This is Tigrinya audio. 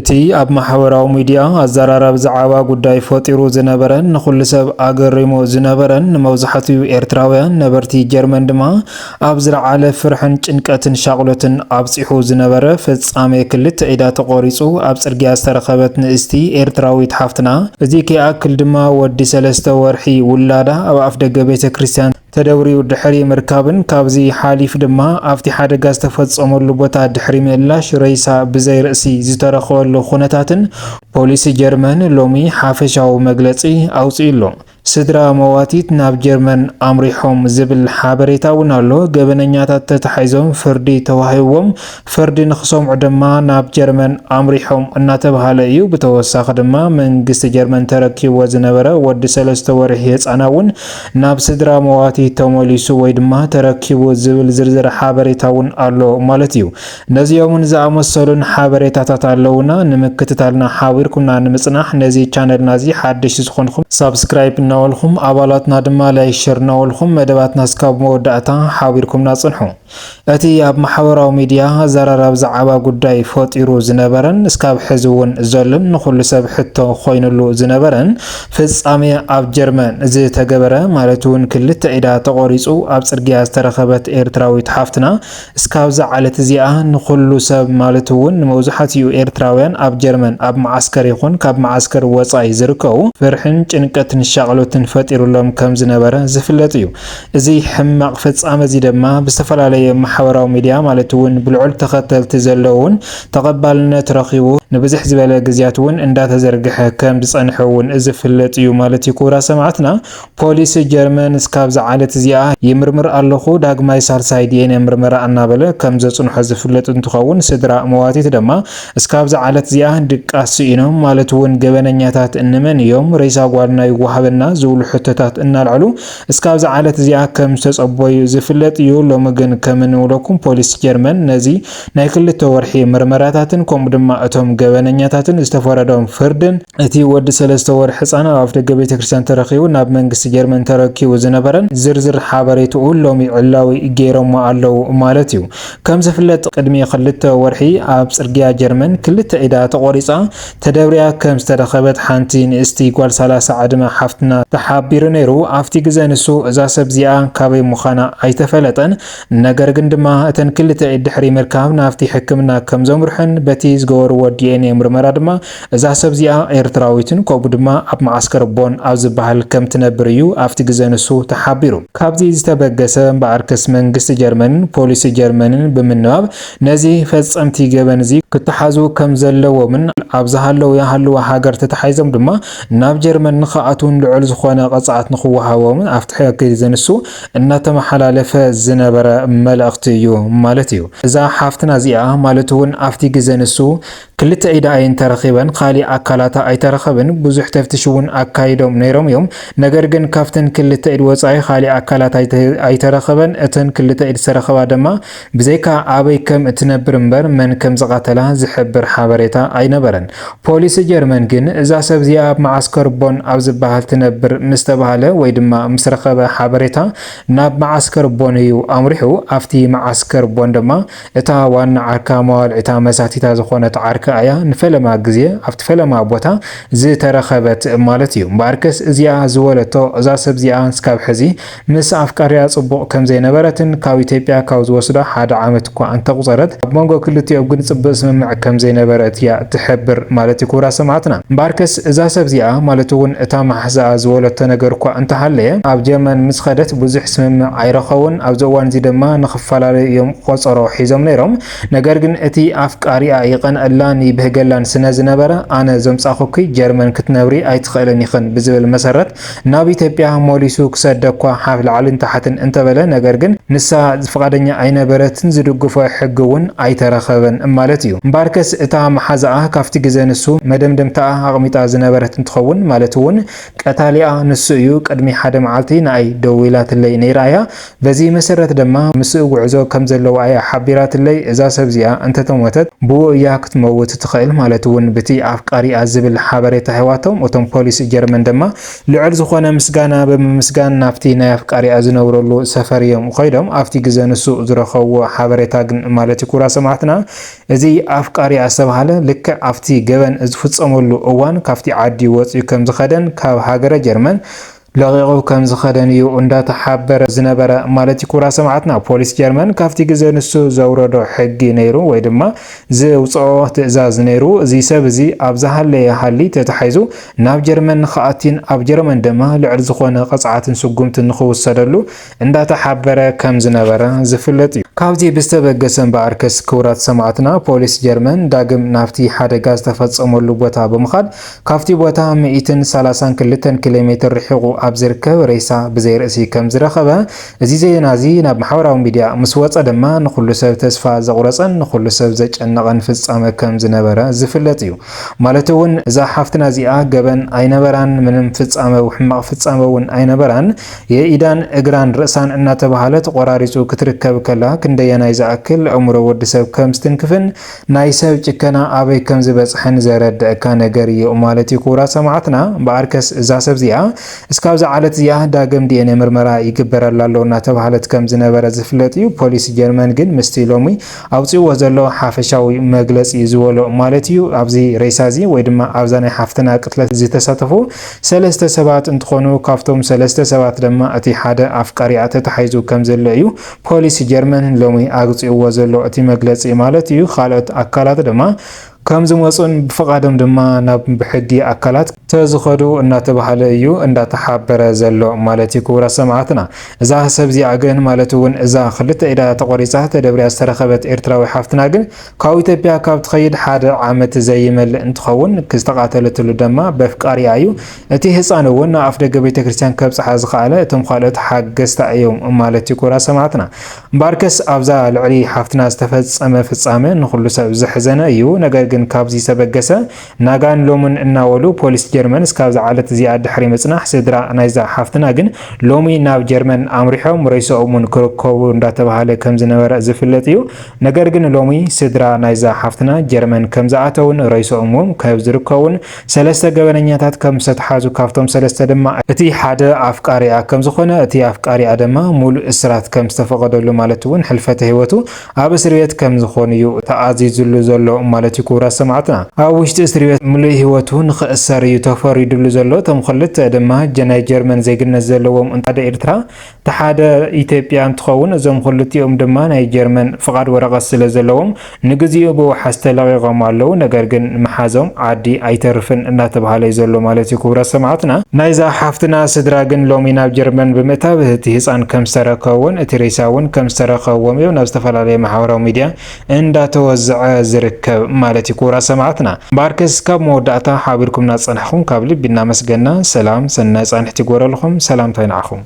እቲ ኣብ ማሕበራዊ ሚድያ ኣዘራረብ ዛዕባ ጉዳይ ፈጢሩ ዝነበረን ንኹሉ ሰብ ኣገሪሙ ዝነበረን ንመብዛሕትኡ ኤርትራውያን ነበርቲ ጀርመን ድማ ኣብ ዝለዓለ ፍርሕን ጭንቀትን ሻቅሎትን ኣብፂሑ ዝነበረ ፍጻሜ ክልተ ኢዳ ተቆሪጹ ኣብ ጽርግያ ዝተረኸበት ንእስቲ ኤርትራዊት ሓፍትና እዚ ከይኣክል ድማ ወዲ 3 ወርሒ ውላዳ ኣብ ኣፍ ደገ ቤተ ክርስቲያን ተደውሪው ድሕሪ ምርካብን ካብዚ ሓሊፍ ድማ ኣብቲ ሓደጋ ዝተፈጸመሉ ቦታ ድሕሪ ምእላሽ ረይሳ ብዘይ ርእሲ ዝተረኸበሉ ኩነታትን ፖሊስ ጀርመን ሎሚ ሓፈሻዊ መግለጺ ኣውፂኡሎ። ስድራ መዋቲት ናብ ጀርመን ኣምሪሖም ዝብል ሓበሬታ እውን ኣሎ። ገበነኛታት ተታሒዞም ፍርዲ ተዋሂቦም ፍርዲ ንኽሰምዑ ድማ ናብ ጀርመን ኣምሪሖም እናተባሃለ እዩ። ብተወሳኺ ድማ መንግስቲ ጀርመን ተረኪቦ ዝነበረ ወዲ 3 ወርሒ ህፃና እውን ናብ ስድራ መዋቲት ተመሊሱ ወይ ድማ ተረኪቡ ዝብል ዝርዝር ሓበሬታ እውን ኣሎ ማለት እዩ። ነዚኦምን ዝኣመሰሉን ሓበሬታታት ኣለውና ንምክትታልና ሓቢርኩና ንምጽናሕ ነዚ ቻነልና እዚ ሓድሽ ዝኾንኩም ሳብስክራይብ እናወልኩም ኣባላትና ድማ ላይ ሼር እናወልኩም መደባትና እስካብ መወዳእታ ሓቢርኩምና ጽንሑ። እቲ ኣብ ማሕበራዊ ሚድያ ዘራረብ ዛዕባ ጉዳይ ፈጢሩ ዝነበረን እስካብ ሕዚ እውን ዘሎን ንኹሉ ሰብ ሕቶ ኮይኑሉ ዝነበረን ፍጻሜ ኣብ ጀርመን ዝተገበረ ማለት እውን ክልተ ኢዳ ተቆሪጹ ኣብ ጽርግያ ዝተረኸበት ኤርትራዊት ሓፍትና እስካብ ዝዓለት እዚኣ ንኹሉ ሰብ ማለት እውን ንመብዛሕትኡ ኤርትራውያን ኣብ ጀርመን ኣብ ማዓስከር ይኹን ካብ ማዓስከር ወጻኢ ዝርከቡ ፍርሕን ጭንቀትን ሻቅሎትን ፈጢሩሎም ከም ዝነበረ ዝፍለጥ እዩ። እዚ ሕማቅ ፍጻሜ እዚ ድማ ብዝተፈላለየ ማሕበራዊ ሚድያ ማለት እውን ብልዑል ተኸተልቲ ዘለውን ተቐባልነት ረኺቡ ንብዝሕ ዝበለ ግዜያት እውን እንዳተዘርግሐ ከም ዝጸንሐ እውን ዝፍለጥ እዩ ማለት እዩ። ክቡራ ሰማዕትና ፖሊስ ጀርመን እስካብ ዝዓለት እዚኣ ይምርምር ኣለኹ ዳግማይ ሳልሳይ ዲኤንኤ ምርመራ እናበለ ከም ዘጽንሖ ዝፍለጥ እንትኸውን ስድራ መዋቲት ድማ እስካብ ዝዓለት እዚኣ ድቃስ ኢኖም ማለት እውን ገበነኛታት እንመን እዮም ረይሳ ጓልና ይወሃበና ዝብሉ ሕቶታት እናልዕሉ እስካብ ዝዓለት እዚኣ ከም ዝተጸበዩ ዝፍለጥ እዩ። ሎሚ ግን ከም እንብለኩም ፖሊስ ጀርመን ነዚ ናይ ክልተ ወርሒ ምርመራታትን ከምኡ ድማ እቶም ገበነኛታትን ዝተፈረዶም ፍርድን እቲ ወዲ 3 ወርሒ ህፃን ኣብ ደገ ቤተ ክርስቲያን ተረኺቡ ናብ መንግስቲ ጀርመን ተረኪቡ ዝነበረን ዝርዝር ሓበሬትኡ ሎሚ ዕላዊ ገይሮም ኣለው ማለት እዩ። ከም ዝፍለጥ ቅድሚ ክልተ ወርሒ ኣብ ጽርግያ ጀርመን ክልተ ኢዳ ተቆሪጻ ተደብርያ ከም ዝተረኸበት ሓንቲ ንእስቲ ጓል 30 ዕድመ ሓፍትና ተሓቢሩ ነይሩ። ኣብቲ ግዜ ንሱ እዛ ሰብ እዚኣ ካበይ ምዃና ኣይተፈለጠን። ነገር ግን ድማ እተን ክልተ ኢድ ድሕሪ ምርካብ ናብቲ ሕክምና ከም ዘምርሕን በቲ ዝገበርዎ ዲኤንኤ ምርመራ ድማ እዛ ሰብ እዚኣ ኤርትራዊትን ከምኡ ድማ ኣብ ማዓስከር ቦን ኣብ ዝበሃል ከም ትነብር እዩ ኣብቲ ግዜ ንሱ ተሓቢሩ። ካብዚ ዝተበገሰ እምበኣርከስ መንግስቲ ጀርመንን ፖሊስ ጀርመንን ብምንባብ ነዚ ፈጸምቲ ገበን እዚ ክትሓዙ ከም ዘለዎምን ኣብ ዝሃለው ያሃለዋ ሃገር ተታሒዞም ድማ ናብ ጀርመን ንኽኣቱን ልዑል ዝኾነ ቀጻዓት ንኽወሃቦምን ኣብቲ ግዜ ንሱ እናተመሓላለፈ ዝነበረ መልእኽቲ እዩ ማለት እዩ። እዛ ሓፍትና እዚኣ ማለት እውን ኣብቲ ግዜ ንሱ ክልተ ኢዳ ኣይን ተረኺበን ካሊእ ኣካላታ ኣይተረኸበን። ብዙሕ ተፍትሽ እውን ኣካይዶም ነይሮም እዮም። ነገር ግን ካብተን ክልተ ኢድ ወጻኢ ካሊእ ኣካላት ኣይተረኸበን። እተን ክልተ ኢድ ዝተረኸባ ድማ ብዘይካ ኣበይ ከም እትነብር እምበር መን ከም ዝቐተላ ዝሕብር ሓበሬታ ኣይነበረን። ፖሊስ ጀርመን ግን እዛ ሰብ እዚኣ ኣብ ማዓስከር ቦን ኣብ ዝበሃል ትነብር ምስ ተባሃለ ወይ ድማ ምስ ረኸበ ሓበሬታ ናብ ማዓስከር ቦን እዩ ኣምሪሑ። ኣብቲ ማዓስከር ቦን ድማ እታ ዋና ዓርካ መዋልዒታ መሳቲታ ዝኾነት ዓርካ እያ ንፈለማ ግዜ ኣብቲ ፈለማ ቦታ ዝተረኸበት ማለት እዩ። እምበኣርከስ እዚኣ ዝወለቶ እዛ ሰብ እዚኣ እስካብ ሕዚ ምስ ኣፍቃርያ ጽቡቕ ከም ዘይነበረትን ካብ ኢትዮጵያ ካብ ዝወስዳ 1 ዓመት እኳ እንተቁፀረት ኣብ መንጎ ክልቲኦም ግን ጽቡቕ ስምምዕ ከም ዘይነበረት እያ ትሕብር ማለት እዩ። ክቡራ ሰማዕትና እምበኣርከስ እዛ ሰብ እዚኣ ማለት እውን እታ ማሕዛኣ ዝወለቶ ነገር እኳ እንተሃለየ ኣብ ጀርመን ምስ ኸደት ብዙሕ ስምምዕ ኣይረኸቡን። ኣብዚ እዋን እዚ ድማ ንኽፈላለዩ እዮም ቆፀሮ ሒዞም ነይሮም። ነገር ግን እቲ ኣፍቃሪኣ ይቐንአላን ይብህገላን ስነ ዝነበረ ኣነ ዘምጻኹኪ ጀርመን ክትነብሪ ኣይትኽእልን ይኽን ብዝብል መሰረት ናብ ኢትዮጵያ ሞሊሱ ክሰደኳ ሓፍ ላዕልን ታሕትን እንተበለ ነገር ግን ንሳ ፍቃደኛ ኣይነበረትን ዝድግፎ ሕጊ እውን ኣይተረኸበን ማለት እዩ። እምበኣርከስ እታ መሓዛኣ ካብቲ ግዜ ንሱ መደምደምታኣ ኣቕሚጣ ዝነበረት እንትኸውን ማለት እውን ቀታሊኣ ንሱ እዩ ቅድሚ ሓደ መዓልቲ ንኣይ ደው ኢላትለይ ነይራ እያ። በዚ መሰረት ድማ ምስኡ ጉዕዞ ከም ዘለዋ እያ ሓቢራትለይ። እዛ ሰብ እዚኣ እንተተሞተት ብኡ እያ ክትመውት ትኽእል ማለት እውን በቲ ኣፍቃሪኣ ዝብል ሓበሬታ ሂዋቶም እቶም ፖሊስ ጀርመን ድማ ልዕል ዝኾነ ምስጋና ብምስጋን ናፍቲ ናይ ኣፍቃሪኣ ዝነብረሉ ሰፈር እዮም ኸይዶም ኣብቲ ግዜ ንሱ ዝረኸብዎ ሓበሬታ ግን ማለት ኩራ ሰማዕትና እዚ ኣፍቃሪኣ ዝተባሃለ ልክዕ ኣብቲ ገበን ዝፍፀመሉ እዋን ካብቲ ዓዲ ወፂኡ ከም ዝኸደን ካብ ሃገረ ጀርመን ለቂቁ ከም ዝኸደን እዩ እንዳተሓበረ ዝነበረ ማለት ኩራ ሰማዕትና ፖሊስ ጀርመን ካብቲ ግዜ ንሱ ዘውረዶ ሕጊ ነይሩ ወይ ድማ ዝውፅኦ ትእዛዝ ነይሩ እዚ ሰብ እዚ ኣብ ዝሃለየ ሃሊ ተታሒዙ ናብ ጀርመን ንኽኣቲን ኣብ ጀርመን ድማ ልዕል ዝኾነ ቅፅዓትን ስጉምትን ንኽውሰደሉ እንዳተሓበረ ከም ዝነበረ ዝፍለጥ እዩ ካብዚ ብዝተበገሰ እምበኣርከስ ክቡራት ሰማዕትና ፖሊስ ጀርመን ዳግም ናፍቲ ሓደጋ ዝተፈፀመሉ ቦታ ብምኻድ ካብቲ ቦታ 132 ኪሎ ሜትር ርሒቑ ኣብ ዝርከብ ሬሳ ብዘይ ርእሲ ከም ዝረኸበ እዚ ዜና እዚ ናብ ማሕበራዊ ሚድያ ምስ ወፀ ድማ ንኩሉ ሰብ ተስፋ ዘቁረፀን ንኩሉ ሰብ ዘጨነቐን ፍጻመ ከም ዝነበረ ዝፍለጥ እዩ ማለት እውን እዛ ሓፍትና እዚኣ ገበን ኣይነበራን ምንም ፍጻመ ሕማቕ ፍጻመ እውን ኣይነበራን የኢዳን እግራን ርእሳን እናተባሃለ ተቆራሪፁ ክትርከብ ከላ ክንደየናይ ዝኣክል እምሮ ወዲ ሰብ ከም ስትንክፍን ናይ ሰብ ጭከና ኣበይ ከም ዝበፅሕን ዘረድአካ ነገር እዩ ማለት እዩ ኩቡራት ሰማዕትና በኣርከስ እዛ ሰብ እዚኣ እስካብ ዝዓለት እዚኣ ዳግም ዲኤንኤ ምርመራ ይግበረላ ኣሎ እናተባሃለት ከም ዝነበረ ዝፍለጥ እዩ ፖሊስ ጀርመን ግን ምስቲ ሎሚ ኣውፅዎ ዘሎ ሓፈሻዊ መግለፂ ዝበሎ ማለት እዩ ኣብዚ ሬሳ እዚ ወይ ድማ ኣብዛ ናይ ሓፍትና ቅትለት ዝተሳተፉ ሰለስተ ሰባት እንትኾኑ ካብቶም ሰለስተ ሰባት ድማ እቲ ሓደ ኣፍቃሪኣ ተታሒዙ ከም ዘሎ እዩ ፖሊስ ጀርመን ሎሚ ኣግፅዎ ዘሎ እቲ መግለፂ ማለት እዩ ካልኦት ኣካላት ድማ ከም ዝመፁን ብፍቃዶም ድማ ናብ ብሕጊ ኣካላት ተዝኸዱ እናተባሃለ እዩ እንዳተሓበረ ዘሎ ማለት እዩ ክቡራት ሰማዕትና እዛ ሰብ እዚኣ ግን ማለት እውን እዛ ክልተ ኢዳ ተቆሪፃ ተደብሪያ ዝተረኸበት ኤርትራዊ ሓፍትና ግን ካብ ኢትዮጵያ ካብ ትኸይድ ሓደ ዓመት ዘይመልእ እንትኸውን ክስተቃተለትሉ ድማ በፍቃሪያ እዩ እቲ ህፃን እውን ናብ ኣፍ ደገ ቤተክርስትያን ከብፅሓ ዝኸኣለ እቶም ካልኦት ሓገዝታ እዮም ማለት እዩ ክቡራት ሰማዕትና እምበኣርከስ ኣብዛ ልዕሊ ሓፍትና ዝተፈፀመ ፍጻመ ንኩሉ ሰብ ዘሕዘነ እዩ ነገር ግን ካብዚ ተበገሰ ናጋን ሎምን እናወሉ ፖሊስ ጀርመን እስካብ ዝዓለት እዚኣ ድሕሪ ምጽናሕ ስድራ ናይዛ ሓፍትና ግን ሎሚ ናብ ጀርመን ኣምሪሖም ርእሶምን ክርከቡ እንዳተባሃለ ከም ዝነበረ ዝፍለጥ እዩ ነገር ግን ሎሚ ስድራ ናይዛ ሓፍትና ጀርመን ከም ዝኣተውን ርእሶምን ካብ ዝርከቡን ሰለስተ ገበነኛታት ከም ዝተሓዙ ካብቶም ሰለስተ ድማ እቲ ሓደ ኣፍቃሪኣ ከም ዝኾነ እቲ ኣፍቃሪኣ ድማ ሙሉእ እስራት ከም ዝተፈቀደሉ ማለት እውን ሕልፈተ ህይወቱ ኣብ እስር ቤት ከም ዝኾነ እዩ ተኣዚዙሉ ዘሎ ማለት እዩ ክቡራት ሰማዕትና ኣብ ውሽጢ እስር ቤት ሙሉእ ህይወቱ ንኽእሰር እዩ ተፈሪዱሉ ዘሎ እቶም ክልተ ድማ ናይ ጀርመን ዜግነት ዘለዎም እንታደ ኤርትራ ተሓደ ኢትዮጵያ እንትኸውን እዞም ክልቲኦም ድማ ናይ ጀርመን ፍቃድ ወረቐት ስለ ዘለዎም ንግዚኡ ብወሓዝ ተለቂቖም ኣለው ነገር ግን መሓዞም ዓዲ ኣይተርፍን እናተባሃለ እዩ ዘሎ ማለት እዩ ክቡራት ሰማዕትና ናይዛ ሓፍትና ስድራ ግን ሎሚ ናብ ጀርመን ብምእታው እቲ ህፃን ከም ዝተረከቡን እቲ ሬሳ እውን ከም ዝተረከብዎም እዩ ናብ ዝተፈላለየ ማሕበራዊ ሚድያ እንዳተወዝዐ ዝርከብ ማለት እዩ ክቡራት ሰማዕትና እምበኣርከስ ካብ መወዳእታ ሓቢርኩምና ፀናሕኩም ካብ ልቢ እናመስገና ሰላም ሰናይ ፃንሕቲ ይጎረልኩም ሰላምታይ ንዓኹም